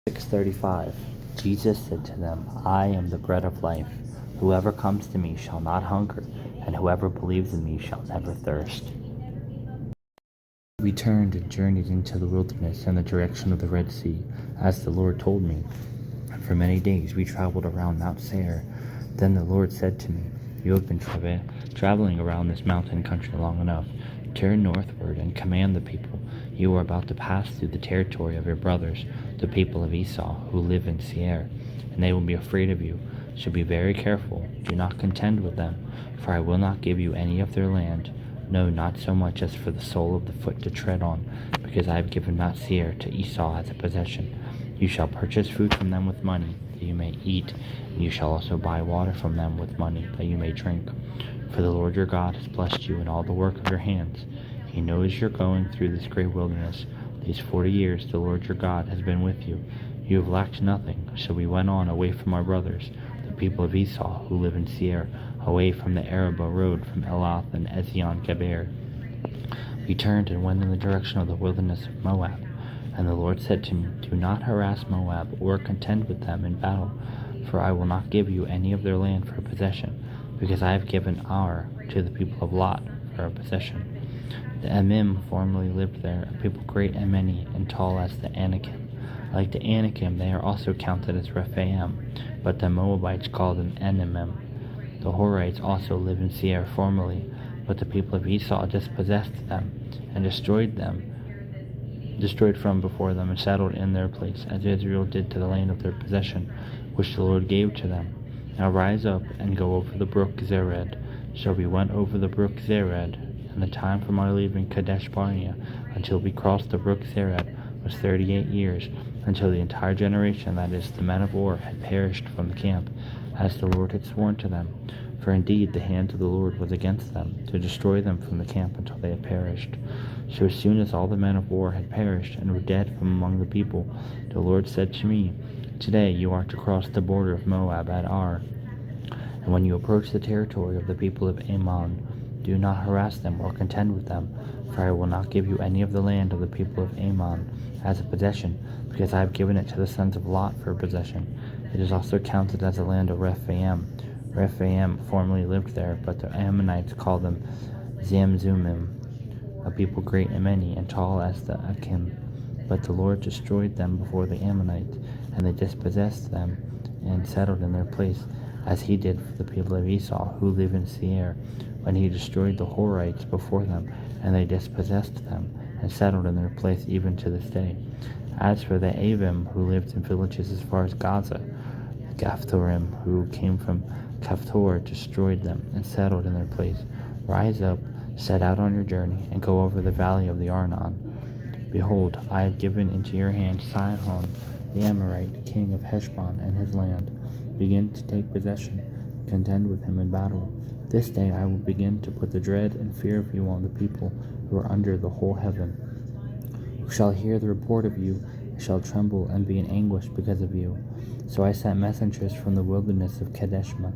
6:35. Jesus said to them, I am the bread of life. Whoever comes to me shall not hunger, and whoever believes in me shall never thirst. We turned and journeyed into the wilderness in the direction of the Red Sea, as the Lord told me. For many days we traveled around Mount Seir. Then the Lord said to me, You have been traveling around this mountain country long enough. Turn northward and command the people. You are about to pass through the territory of your brothers, the people of Esau, who live in Seir, and they will be afraid of you. So be very careful. Do not contend with them, for I will not give you any of their land. No, not so much as for the sole of the foot to tread on, because I have given Mount Seir to Esau as a possession. You shall purchase food from them with money, that you may eat, and you shall also buy water from them with money, that you may drink. For the Lord your God has blessed you in all the work of your hands. He knows you're going through this great wilderness. These 40 years the Lord your God has been with you. You have lacked nothing. So we went on away from our brothers, the people of Esau, who live in Seir, away from the Arabah road from Elath and Ezion-Geber. We turned and went in the direction of the wilderness of Moab. And the Lord said to me, Do not harass Moab or contend with them in battle, for I will not give you any of their land for a possession, because I have given Ar to the people of Lot for a possession. The Emim formerly lived there, a people great and many and tall as the Anakim. Like the Anakim, they are also counted as Rephaim, but the Moabites call them Enamim. The Horites also lived in Seir formerly, but the people of Esau dispossessed them and destroyed from before them and settled in their place, as Israel did to the land of their possession, which the Lord gave to them. Now rise up and go over the brook Zered. So we went over the brook Zered, and the time from our leaving Kadesh Barnea until we crossed the brook Zered was 38 years, until the entire generation, that is, the men of war, had perished from the camp, as the Lord had sworn to them. For indeed the hand of the Lord was against them, to destroy them from the camp until they had perished. So as soon as all the men of war had perished and were dead from among the people, the Lord said to me, Today you are to cross the border of Moab at Ar. And when you approach the territory of the people of Ammon, do not harass them or contend with them, for I will not give you any of the land of the people of Ammon as a possession, because I have given it to the sons of Lot for a possession. It is also counted as the land of Rephaim. Rephaim formerly lived there, but the Ammonites call them Zamzumim, a people great and many and tall as the Akim. But the Lord destroyed them before the Ammonites, and they dispossessed them and settled in their place, as he did for the people of Esau, who live in Seir, when he destroyed the Horites before them, and they dispossessed them and settled in their place even to this day. As for the Avim, who lived in villages as far as Gaza, the Gaphtorim, who came from Kaphtor, destroyed them and settled in their place. Rise up, set out on your journey, and go over the valley of the Arnon. Behold, I have given into your hand Sihon the Amorite, king of Heshbon, and his land. Begin to take possession, contend with him in battle. This day I will begin to put the dread and fear of you on the people who are under the whole heaven. Who shall hear the report of you, shall tremble and be in anguish because of you. So I sent messengers from the wilderness of Kadeshma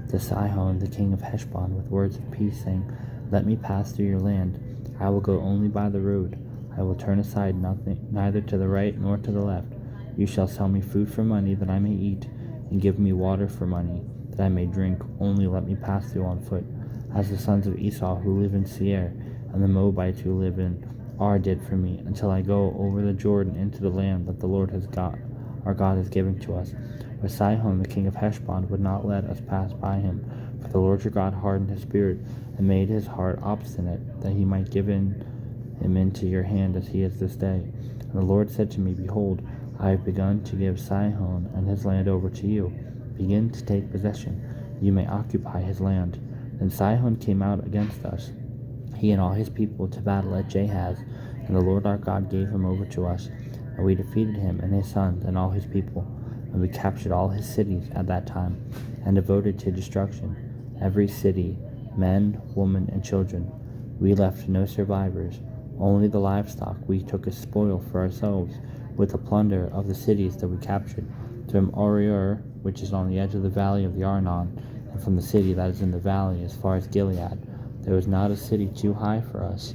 to Sihon the king of Heshbon with words of peace, saying, Let me pass through your land. I will go only by the road. I will turn aside neither to the right nor to the left. You shall sell me food for money that I may eat, and give me water for money that I may drink. Only let me pass through on foot, as the sons of Esau who live in Seir, and the Moabites who live in Ar did for me, until I go over the Jordan into the land that the Lord our God has given to us. But Sihon the king of Heshbon would not let us pass by him, for the Lord your God hardened his spirit, and made his heart obstinate, that he might give him into your hand as he is this day. And the Lord said to me, Behold, I have begun to give Sihon and his land over to you. Begin to take possession. You may occupy his land. Then Sihon came out against us, he and all his people, to battle at Jahaz, and the Lord our God gave him over to us. And we defeated him and his sons and all his people. And we captured all his cities at that time, and devoted to destruction every city, men, women, and children. We left no survivors, only the livestock we took as spoil for ourselves, with the plunder of the cities that we captured, from Orior, which is on the edge of the valley of the Arnon, and from the city that is in the valley as far as Gilead. There was not a city too high for us.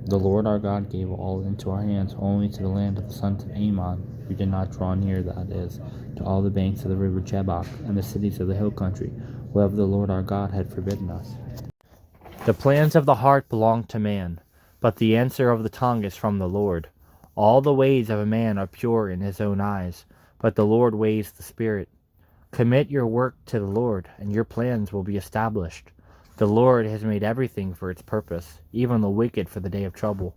The Lord our God gave all into our hands, only to the land of the sons of Ammon, We did not draw near, that is, to all the banks of the river Jabbok and the cities of the hill country, wherever the Lord our God had forbidden us. The plans of the heart belong to man, but the answer of the tongue is from the Lord. All the ways of a man are pure in his own eyes, but the Lord weighs the spirit. Commit your work to the Lord, and your plans will be established. The Lord has made everything for its purpose, even the wicked for the day of trouble.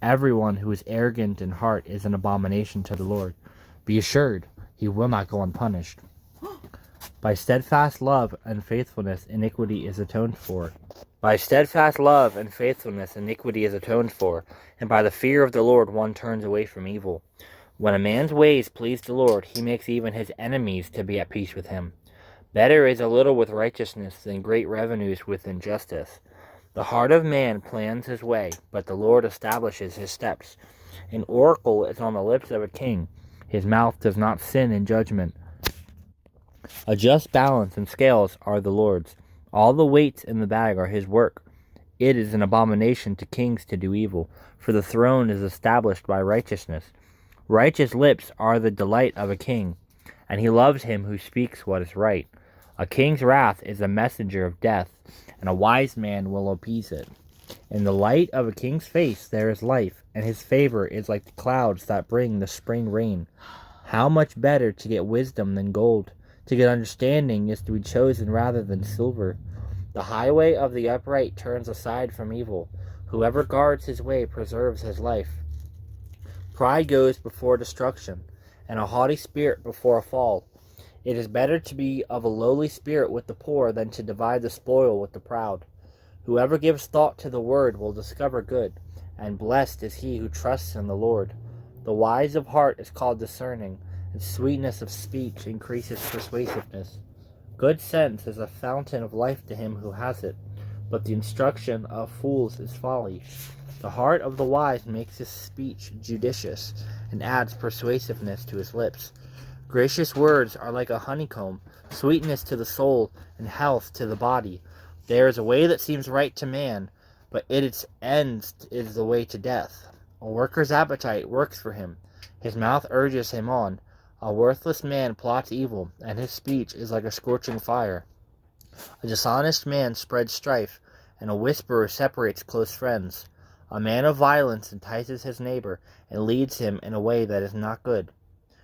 Everyone who is arrogant in heart is an abomination to the Lord. Be assured, he will not go unpunished. By steadfast love and faithfulness, iniquity is atoned for. By steadfast love and faithfulness, iniquity is atoned for, and by the fear of the Lord one turns away from evil. When a man's ways please the Lord, he makes even his enemies to be at peace with him. Better is a little with righteousness than great revenues with injustice. The heart of man plans his way, but the Lord establishes his steps. An oracle is on the lips of a king. His mouth does not sin in judgment. A just balance and scales are the Lord's. All the weights in the bag are his work. It is an abomination to kings to do evil, for the throne is established by righteousness. Righteous lips are the delight of a king, and he loves him who speaks what is right. A king's wrath is a messenger of death, and a wise man will appease it. In the light of a king's face there is life, and his favor is like the clouds that bring the spring rain. How much better to get wisdom than gold! To get understanding is to be chosen rather than silver. The highway of the upright turns aside from evil. Whoever guards his way preserves his life. Pride goes before destruction, and a haughty spirit before a fall. It is better to be of a lowly spirit with the poor than to divide the spoil with the proud. Whoever gives thought to the word will discover good, and blessed is he who trusts in the Lord. The wise of heart is called discerning, and sweetness of speech increases persuasiveness. Good sense is a fountain of life to him who has it, but the instruction of fools is folly. The heart of the wise makes his speech judicious, and adds persuasiveness to his lips. Gracious words are like a honeycomb, sweetness to the soul, and health to the body. There is a way that seems right to man, but its end is the way to death. A worker's appetite works for him. His mouth urges him on. A worthless man plots evil, and his speech is like a scorching fire. A dishonest man spreads strife, and a whisperer separates close friends. A man of violence entices his neighbor, and leads him in a way that is not good.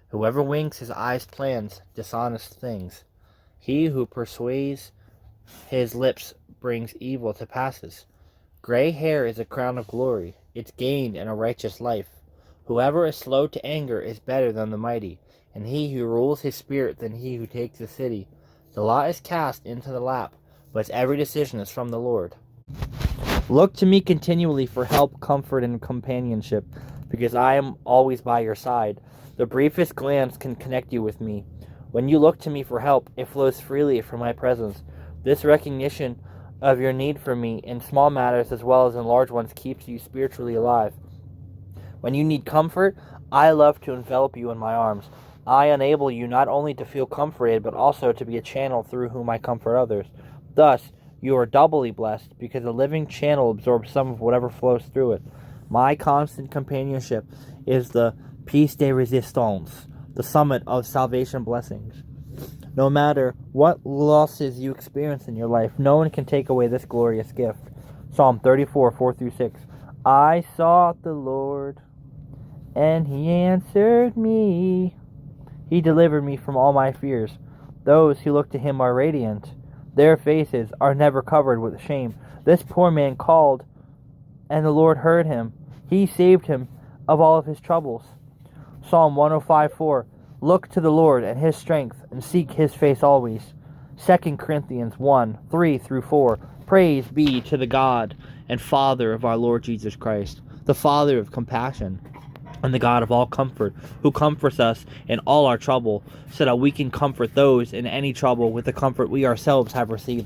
Whoever winks his eyes plans dishonest things. He who persuades his lips brings evil to passes. Gray hair is a crown of glory. It's gained in a righteous life. Whoever is slow to anger is better than the mighty, and he who rules his spirit than he who takes the city. The lot is cast into the lap, but every decision is from the Lord. Look to me continually for help, comfort, and companionship, because I am always by your side. The briefest glance can connect you with me. When you look to me for help, it flows freely from my presence. This recognition of your need for me in small matters as well as in large ones keeps you spiritually alive. When you need comfort, I love to envelop you in my arms. I enable you not only to feel comforted, but also to be a channel through whom I comfort others. Thus, you are doubly blessed, because a living channel absorbs some of whatever flows through it. My constant companionship is the piece de resistance, the summit of salvation blessings. No matter what losses you experience in your life, no one can take away this glorious gift. Psalm 34, 4-6. I sought the Lord, and he answered me. He delivered me from all my fears. Those who look to him are radiant. Their faces are never covered with shame. This poor man called, and the Lord heard him. He saved him of all of his troubles. Psalm 105:4. Look to the Lord and his strength, and seek his face always. 2 Corinthians 1:3-4. Praise be to the God and Father of our Lord Jesus Christ, the Father of compassion, and the God of all comfort, who comforts us in all our trouble, so that we can comfort those in any trouble with the comfort we ourselves have received.